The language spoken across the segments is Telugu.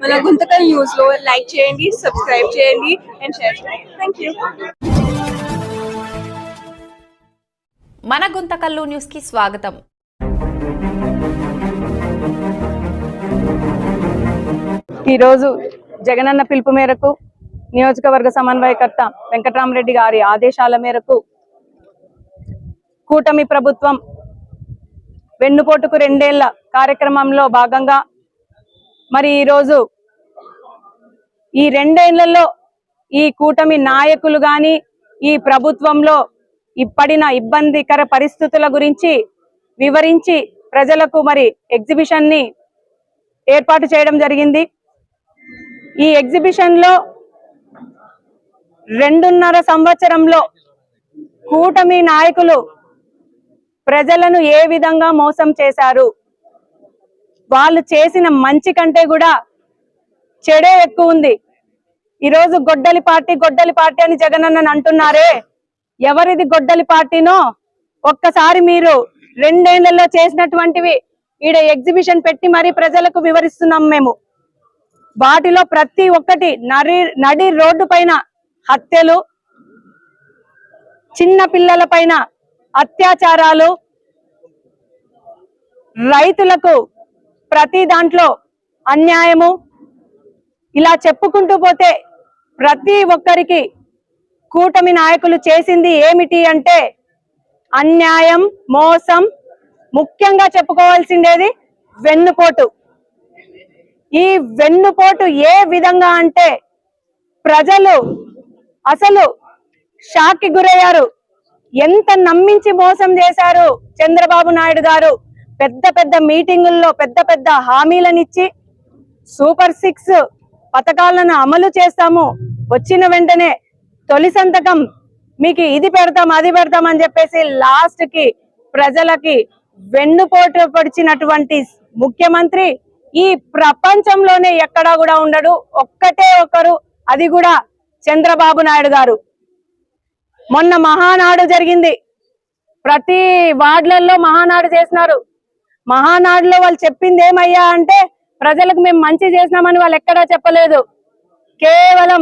మన గుంతకల్ న్యూస్ లో లైక్ చేయండి, సబ్స్క్రైబ్ చేయండి అండ్ షేర్ చేయండి. థాంక్యూ. మన గుంతకల్లు న్యూస్ కి స్వాగతం. ఈరోజు జగనన్న పిలుపు మేరకు నియోజకవర్గ సమన్వయకర్త వెంకటరామరెడ్డి గారి ఆదేశాల మేరకు కూటమి ప్రభుత్వం వెన్నుపోటుకు 2 ఏళ్ల కార్యక్రమంలో భాగంగా మరి ఈరోజు ఈ 2 ఏళ్లలో ఈ కూటమి నాయకులు గాని ఈ ప్రభుత్వంలో పడిన ఇబ్బందికర పరిస్థితుల గురించి వివరించి ప్రజలకు మరి ఎగ్జిబిషన్ ని ఏర్పాటు చేయడం జరిగింది. ఈ ఎగ్జిబిషన్ లో 2.5 సంవత్సరంలో కూటమి నాయకులు ప్రజలను ఏ విధంగా మోసం చేశారు, వాళ్ళు చేసిన మంచి కంటే కూడా చెడే ఎక్కువ ఉంది. ఈరోజు గొడ్డలి పార్టీ అని జగనన్న అంటున్నారే, ఎవరిది గొడ్డలి పార్టీనో ఒక్కసారి మీరు 2 ఏళ్లలో చేసినటువంటివి ఈడ ఎగ్జిబిషన్ పెట్టి మరి ప్రజలకు వివరిస్తున్నాం మేము. వాటిలో ప్రతి ఒక్కటి నడి రోడ్డు పైన హత్యలు, చిన్న పిల్లల పైన అత్యాచారాలు, రైతులకు ప్రతి దాంట్లో అన్యాయము, ఇలా చెప్పుకుంటూ పోతే ప్రతి ఒక్కరికి కూటమి నాయకులు చేసింది ఏమిటి అంటే అన్యాయం, మోసం. ముఖ్యంగా చెప్పుకోవాల్సిందేది వెన్నుపోటు. ఈ వెన్నుపోటు ఏ విధంగా అంటే ప్రజలు అసలు షాక్ కి గురయ్యారు. ఎంత నమ్మించి మోసం చేశారు చంద్రబాబు నాయుడు గారు. పెద్ద మీటింగుల్లో పెద్ద హామీలనిచ్చి సూపర్ 6 పథకాలను అమలు చేస్తాము, వచ్చిన వెంటనే తొలి సంతకం మీకు ఇది పెడతాం అది పెడతాం అని చెప్పేసి లాస్ట్ కి ప్రజలకి వెన్నుపోటు పొడిచినటువంటి ముఖ్యమంత్రి ఈ ప్రపంచంలోనే ఎక్కడా కూడా ఉండడు. ఒక్కటే ఒకరు, అది కూడా చంద్రబాబు నాయుడు గారు. మొన్న మహానాడు జరిగింది, ప్రతి వార్డులలో మహానాడు చేసినారు. మహానాడులో వాళ్ళు చెప్పింది ఏమయ్యా అంటే ప్రజలకు మేము మంచి చేసినామని వాళ్ళు ఎక్కడా చెప్పలేదు, కేవలం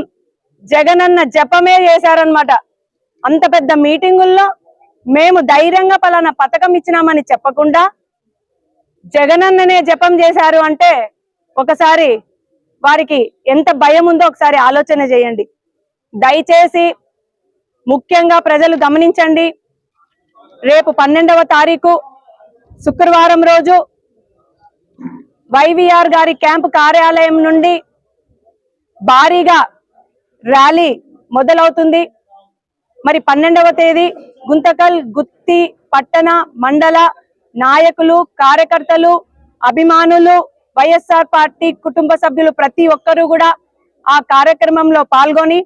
జగనన్న జపమే చేశారనమాట. అంత పెద్ద మీటింగుల్లో మేము ధైర్యంగా పలానా పథకం ఇచ్చినామని చెప్పకుండా జగనన్ననే జపం చేశారు అంటే ఒకసారి వారికి ఎంత భయం ఉందో ఒకసారి ఆలోచన చేయండి. దయచేసి ముఖ్యంగా ప్రజలు గమనించండి. రేపు 12వ తారీఖు శుక్రవారం రోజు వైవిఆర్ గారి క్యాంపు కార్యాలయం నుండి భారీగా ర్యాలీ మొదలవుతుంది. మరి 12వ తేదీ గుంతకల్, గుత్తి పట్టణ, మండల నాయకులు, కార్యకర్తలు, అభిమానులు, వైఎస్ఆర్ పార్టీ కుటుంబ సభ్యులు ప్రతి ఒక్కరూ కూడా ఆ కార్యక్రమంలో పాల్గొని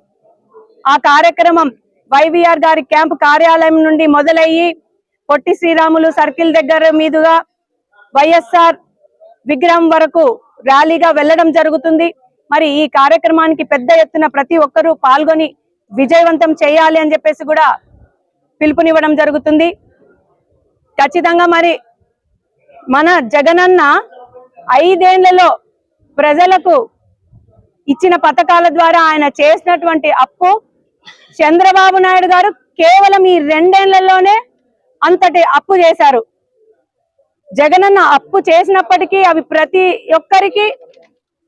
ఆ కార్యక్రమం వైవిఆర్ గారి క్యాంపు కార్యాలయం నుండి మొదలయ్యి పొట్టి శ్రీరాములు సర్కిల్ దగ్గర మీదుగా వైఎస్ఆర్ విగ్రహం వరకు ర్యాలీగా వెళ్లడం జరుగుతుంది. మరి ఈ కార్యక్రమానికి పెద్ద ఎత్తున ప్రతి ఒక్కరూ పాల్గొని విజయవంతం చేయాలి అని చెప్పేసి కూడా పిలుపునివ్వడం జరుగుతుంది. ఖచ్చితంగా మరి మన జగనన్న 5 ఏళ్లలో ప్రజలకు ఇచ్చిన పథకాల ద్వారా ఆయన చేసినటువంటి అప్పు చంద్రబాబు నాయుడు గారు కేవలం ఈ 2 ఏళ్లలోనే అంతటి అప్పు చేశారు. జగనన్న అప్పు చేసినప్పటికీ అవి ప్రతి ఒక్కరికి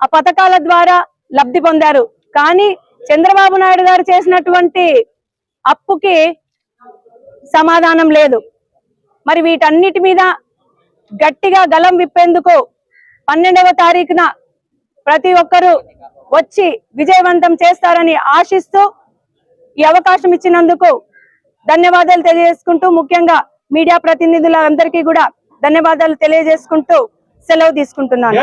ఆ పథకాల ద్వారా లబ్ధి పొందారు. కానీ చంద్రబాబు నాయుడు గారు చేసినటువంటి అప్పుకి సమాధానం లేదు. మరి వీటన్నిటి మీద గట్టిగా గలం విప్పేందుకు 12వ తారీఖున ప్రతి ఒక్కరూ వచ్చి విజయవంతం చేస్తారని ఆశిస్తూ ఈ అవకాశం ఇచ్చినందుకు ధన్యవాదాలు తెలియజేసుకుంటూ, ముఖ్యంగా మీడియా ప్రతినిధులందరికీ కూడా ధన్యవాదాలు తెలియజేసుకుంటూ సెలవు తీసుకుంటున్నాను.